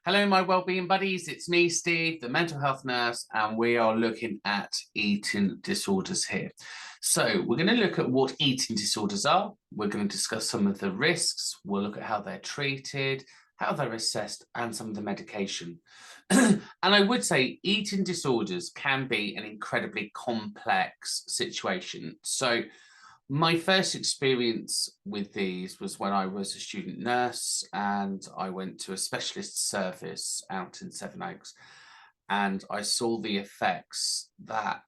Hello, my wellbeing buddies. It's me, Steve, the mental health nurse, and we are looking at eating disorders here. So we're going to look at what eating disorders are. We're going to discuss some of the risks. We'll look at how they're treated, how they're assessed, and some of the medication. And I would say eating disorders can be an incredibly complex situation. So my first experience with these was when I was a student nurse and I went to a specialist service out in Sevenoaks, and I saw the effects that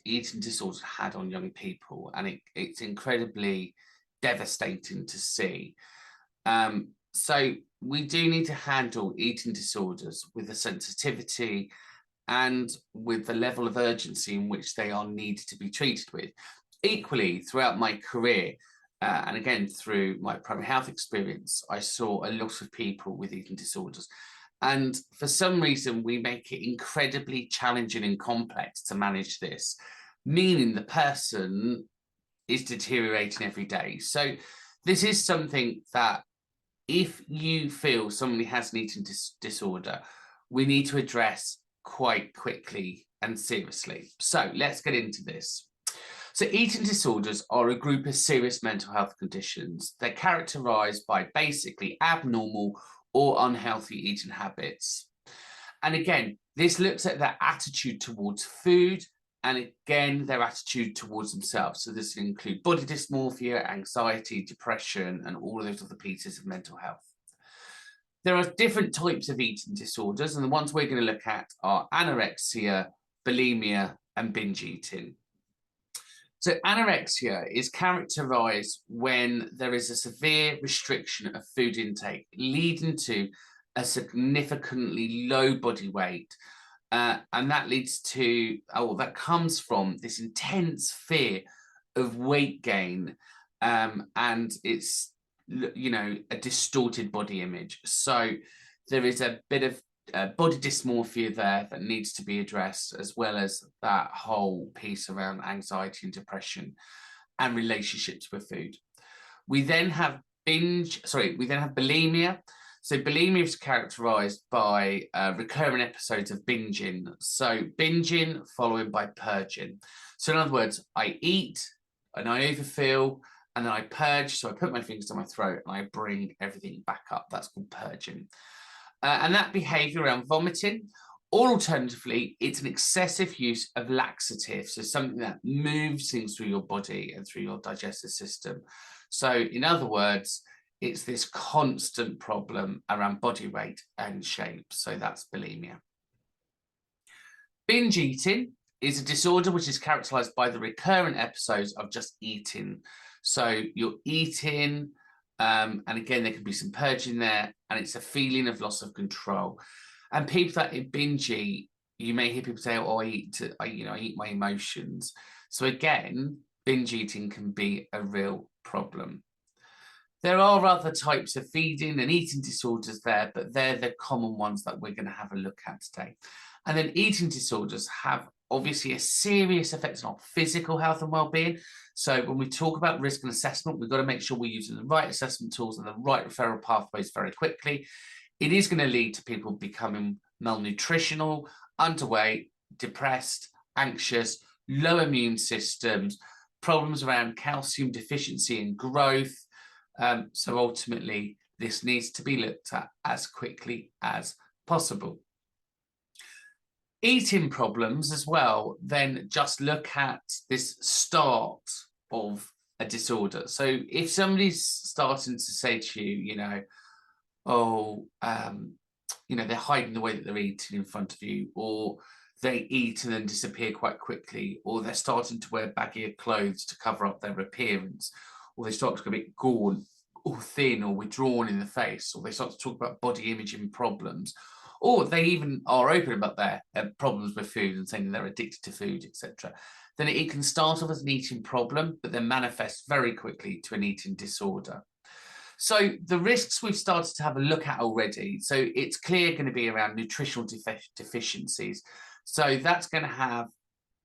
eating disorders had on young people, and it's incredibly devastating to see. So we do need to handle eating disorders with the sensitivity and with the level of urgency in which they are needed to be treated with. Equally, throughout my career, and again through my primary health experience, I saw a lot of people with eating disorders. And for some reason, we make it incredibly challenging and complex to manage this, meaning the person is deteriorating every day. So this is something that if you feel somebody has an eating disorder, we need to address quite quickly and seriously. So let's get into this. So eating disorders are a group of serious mental health conditions. They're characterized by basically abnormal or unhealthy eating habits. And again, this looks at their attitude towards food and again, their attitude towards themselves. So this will include body dysmorphia, anxiety, depression, and all of those other pieces of mental health. There are different types of eating disorders, and the ones we're going to look at are anorexia, bulimia, and binge eating. So anorexia is characterized when there is a severe restriction of food intake, leading to a significantly low body weight. And that leads to, that comes from this intense fear of weight gain. And it's, a distorted body image. So there is a bit of body dysmorphia there that needs to be addressed, as well as that whole piece around anxiety and depression and relationships with food. We then have bulimia. So bulimia is characterized by recurrent episodes of binging. So binging followed by purging. So in other words, I eat and I overfeel and then I purge. So I put my fingers down my throat and I bring everything back up. That's called purging. And that behavior around vomiting, or alternatively, it's an excessive use of laxatives, so something that moves things through your body and through your digestive system. So in other words, it's this constant problem around body weight and shape. So that's bulimia. Binge eating is a disorder which is characterized by the recurrent episodes of just eating. So you're eating, and again, there can be some purging there, and it's a feeling of loss of control. And people that binge eat, you may hear people say, "Oh, I eat my emotions." So again, binge eating can be a real problem. There are other types of feeding and eating disorders there, but they're the common ones that we're going to have a look at today. And then eating disorders have obviously a serious effect on our physical health and well-being. So when we talk about risk and assessment, we've got to make sure we're using the right assessment tools and the right referral pathways very quickly. It is going to lead to people becoming malnutritional, underweight, depressed, anxious, low immune systems, problems around calcium deficiency and growth. So ultimately, this needs to be looked at as quickly as possible. Eating problems as well, then just look at this start of a disorder. So if somebody's starting to say to you, they're hiding the way that they're eating in front of you, or they eat and then disappear quite quickly, or they're starting to wear baggier clothes to cover up their appearance, or they start to get a bit gaunt or thin or withdrawn in the face, or they start to talk about body imaging problems, or they even are open about their problems with food and saying they're addicted to food, etc., then it can start off as an eating problem, but then manifest very quickly to an eating disorder. So the risks we've started to have a look at already. So it's clear going to be around nutritional deficiencies. So that's going to have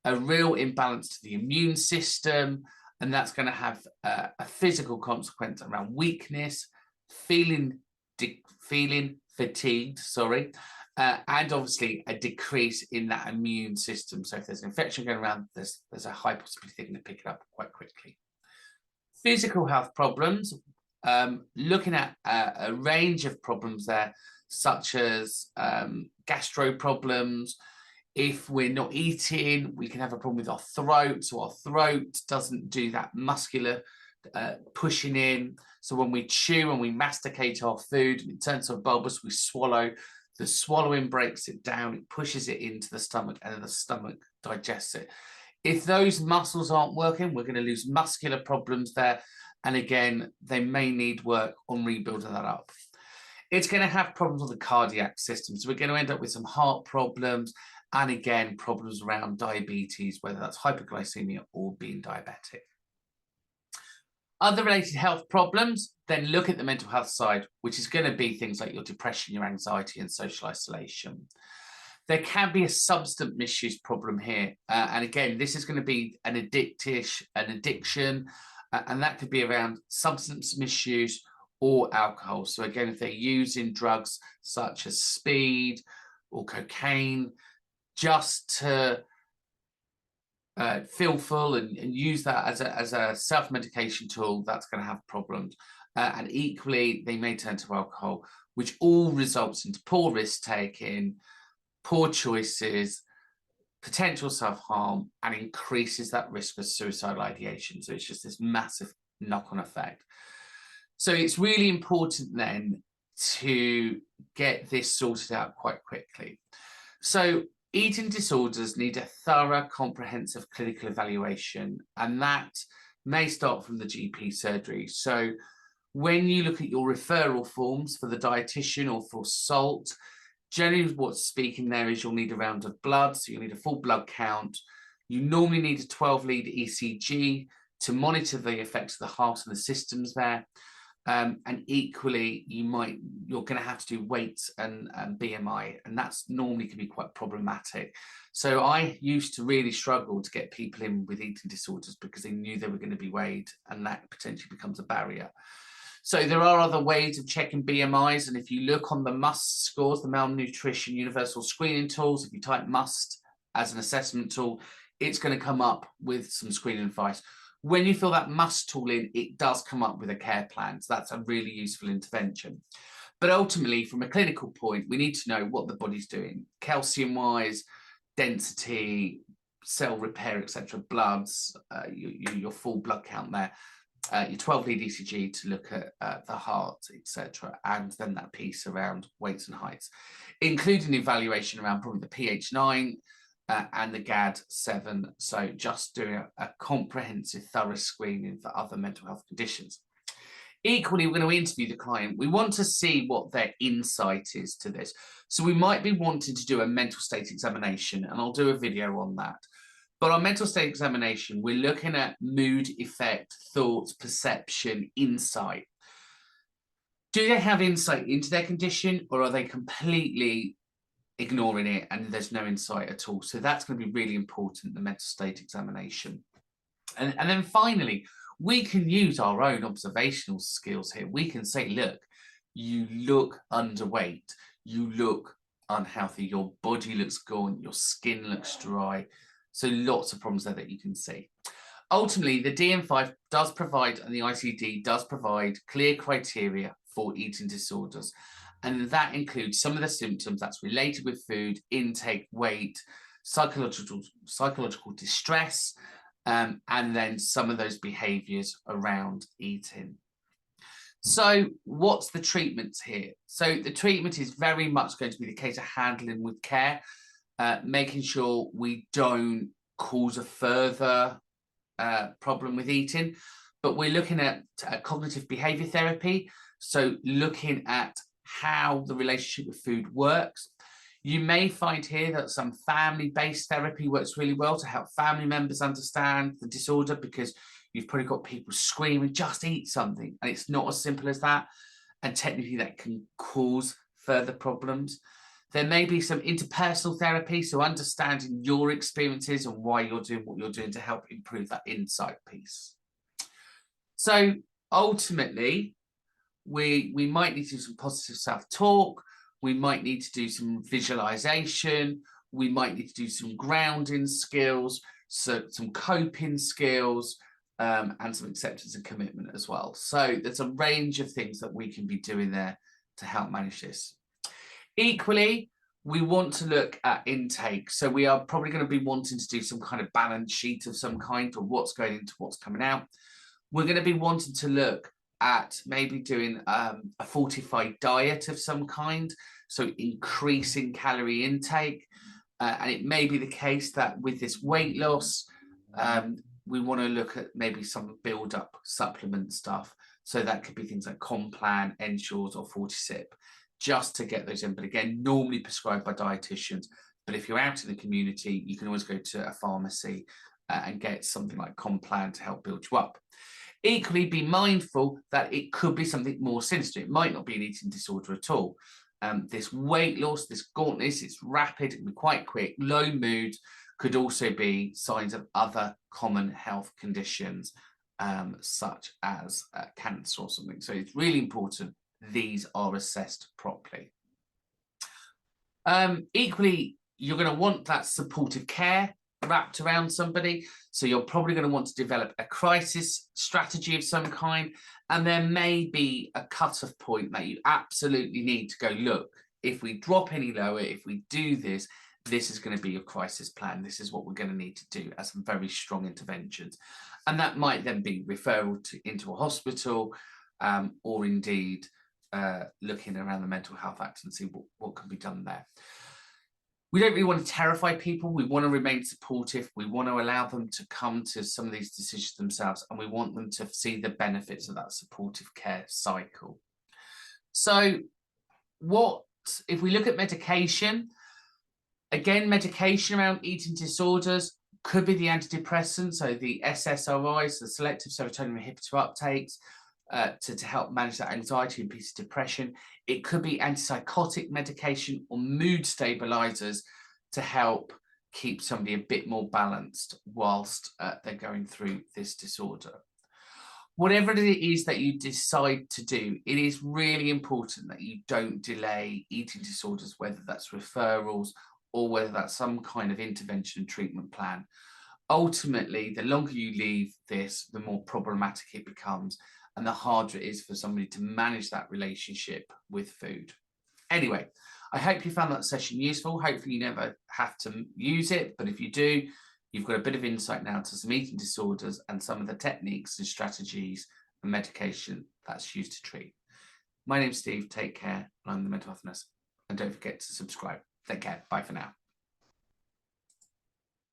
a real imbalance to the immune system, and that's going to have a physical consequence around weakness, feeling fatigued, sorry, and obviously a decrease in that immune system. So if there's an infection going around, there's a high possibility they're going to pick it up quite quickly. Physical health problems, looking at a range of problems there, such as gastro problems. If we're not eating, we can have a problem with our throat. So our throat doesn't do that muscular pushing in. So when we chew and we masticate our food, it turns to a bulbous, we swallow. The swallowing breaks it down, it pushes it into the stomach, and then the stomach digests it. If those muscles aren't working, we're going to lose muscular problems there. And again, they may need work on rebuilding that up. It's going to have problems with the cardiac system. So we're going to end up with some heart problems, and again, problems around diabetes, whether that's hypoglycemia or being diabetic. Other related health problems, then look at the mental health side, which is going to be things like your depression, your anxiety, and social isolation. There can be a substance misuse problem here. And again, this is going to be an addiction, and that could be around substance misuse or alcohol. So again, if they're using drugs such as speed or cocaine just to feel full and use that as a self-medication tool, that's going to have problems. And equally, they may turn to alcohol, which all results into poor risk-taking, poor choices, potential self-harm, and increases that risk of suicidal ideation. So it's just this massive knock-on effect. So it's really important then to get this sorted out quite quickly. So eating disorders need a thorough, comprehensive clinical evaluation, and that may start from the GP surgery. So when you look at your referral forms for the dietitian or for SALT, generally what's speaking there is you'll need a round of blood, so you'll need a full blood count. You normally need a 12-lead ECG to monitor the effects of the heart and the systems there. And equally, you're going to have to do weight and BMI, and that's normally can be quite problematic. So I used to really struggle to get people in with eating disorders because they knew they were going to be weighed, and that potentially becomes a barrier. So there are other ways of checking BMIs, and if you look on the MUST scores, the Malnutrition Universal Screening Tools, if you type MUST as an assessment tool, it's going to come up with some screening advice. When you fill that MUST tool in, it does come up with a care plan. So that's a really useful intervention. But ultimately, from a clinical point, we need to know what the body's doing, calcium-wise, density, cell repair, etc., bloods, your full blood count there, your 12-lead ECG to look at the heart, etc., and then that piece around weights and heights, including evaluation around probably the pH9, and the GAD-7, so just doing a comprehensive, thorough screening for other mental health conditions. Equally, we're going to interview the client. We want to see what their insight is to this. So we might be wanting to do a mental state examination, and I'll do a video on that. But our mental state examination, we're looking at mood, effect, thoughts, perception, insight. Do they have insight into their condition, or are they completely ignoring it and there's no insight at all? So that's going to be really important, the mental state examination. And then finally, we can use our own observational skills here. We can say, look, you look underweight, you look unhealthy, your body looks gaunt, your skin looks dry. So lots of problems there that you can see. Ultimately, the DSM-5 does provide, and the ICD does provide, clear criteria for eating disorders. And that includes some of the symptoms that's related with food, intake, weight, psychological distress, and then some of those behaviours around eating. So what's the treatment here? So the treatment is very much going to be the case of handling with care, making sure we don't cause a further problem with eating. But we're looking at cognitive behaviour therapy, so looking at how the relationship with food works. You may find here that some family-based therapy works really well to help family members understand the disorder, because you've probably got people screaming, just eat something, and it's not as simple as that, and technically that can cause further problems. There may be some interpersonal therapy, so understanding your experiences and why you're doing what you're doing to help improve that insight piece. So ultimately, we might need to do some positive self-talk. We might need to do some visualization. We might need to do some grounding skills, so some coping skills, and some acceptance and commitment as well. So there's a range of things that we can be doing there to help manage this. Equally, we want to look at intake. So we are probably going to be wanting to do some kind of balance sheet of some kind, or what's going into what's coming out. We're going to be wanting to look at maybe doing a fortified diet of some kind, so increasing calorie intake. And it may be the case that with this weight loss, we want to look at maybe some build-up supplement stuff. So that could be things like Complan, Ensures, or Fortisip, just to get those in. But again, normally prescribed by dietitians. But if you're out in the community, you can always go to a pharmacy and get something like Complan to help build you up. Equally, be mindful that it could be something more sinister. It might not be an eating disorder at all. This weight loss, this gauntness, it's rapid, it can be quite quick. Low mood could also be signs of other common health conditions, such as cancer or something. So it's really important these are assessed properly. Equally, you're going to want that supportive care wrapped around somebody. So you're probably going to want to develop a crisis strategy of some kind. And there may be a cutoff point that you absolutely need to go, look, if we drop any lower, if we do this, this is going to be your crisis plan. This is what we're going to need to do as some very strong interventions. And that might then be referral into a hospital, or indeed looking around the Mental Health Act and see what can be done there. We don't really want to terrify people. We want to remain supportive. We want to allow them to come to some of these decisions themselves, and we want them to see the benefits of that supportive care cycle. So what if we look at medication? Again, medication around eating disorders could be the antidepressants, so the SSRIs, the selective serotonin inhibitor uptakes, to help manage that anxiety and piece of depression. It could be antipsychotic medication or mood stabilizers to help keep somebody a bit more balanced whilst they're going through this disorder. Whatever it is that you decide to do, it is really important that you don't delay eating disorders, whether that's referrals or whether that's some kind of intervention and treatment plan. Ultimately, the longer you leave this, the more problematic it becomes, and the harder it is for somebody to manage that relationship with food. Anyway, I hope you found that session useful. Hopefully you never have to use it, but if you do, you've got a bit of insight now to some eating disorders and some of the techniques and strategies and medication that's used to treat. My name's Steve, take care, and I'm the mental health nurse. And don't forget to subscribe. Take care, bye for now.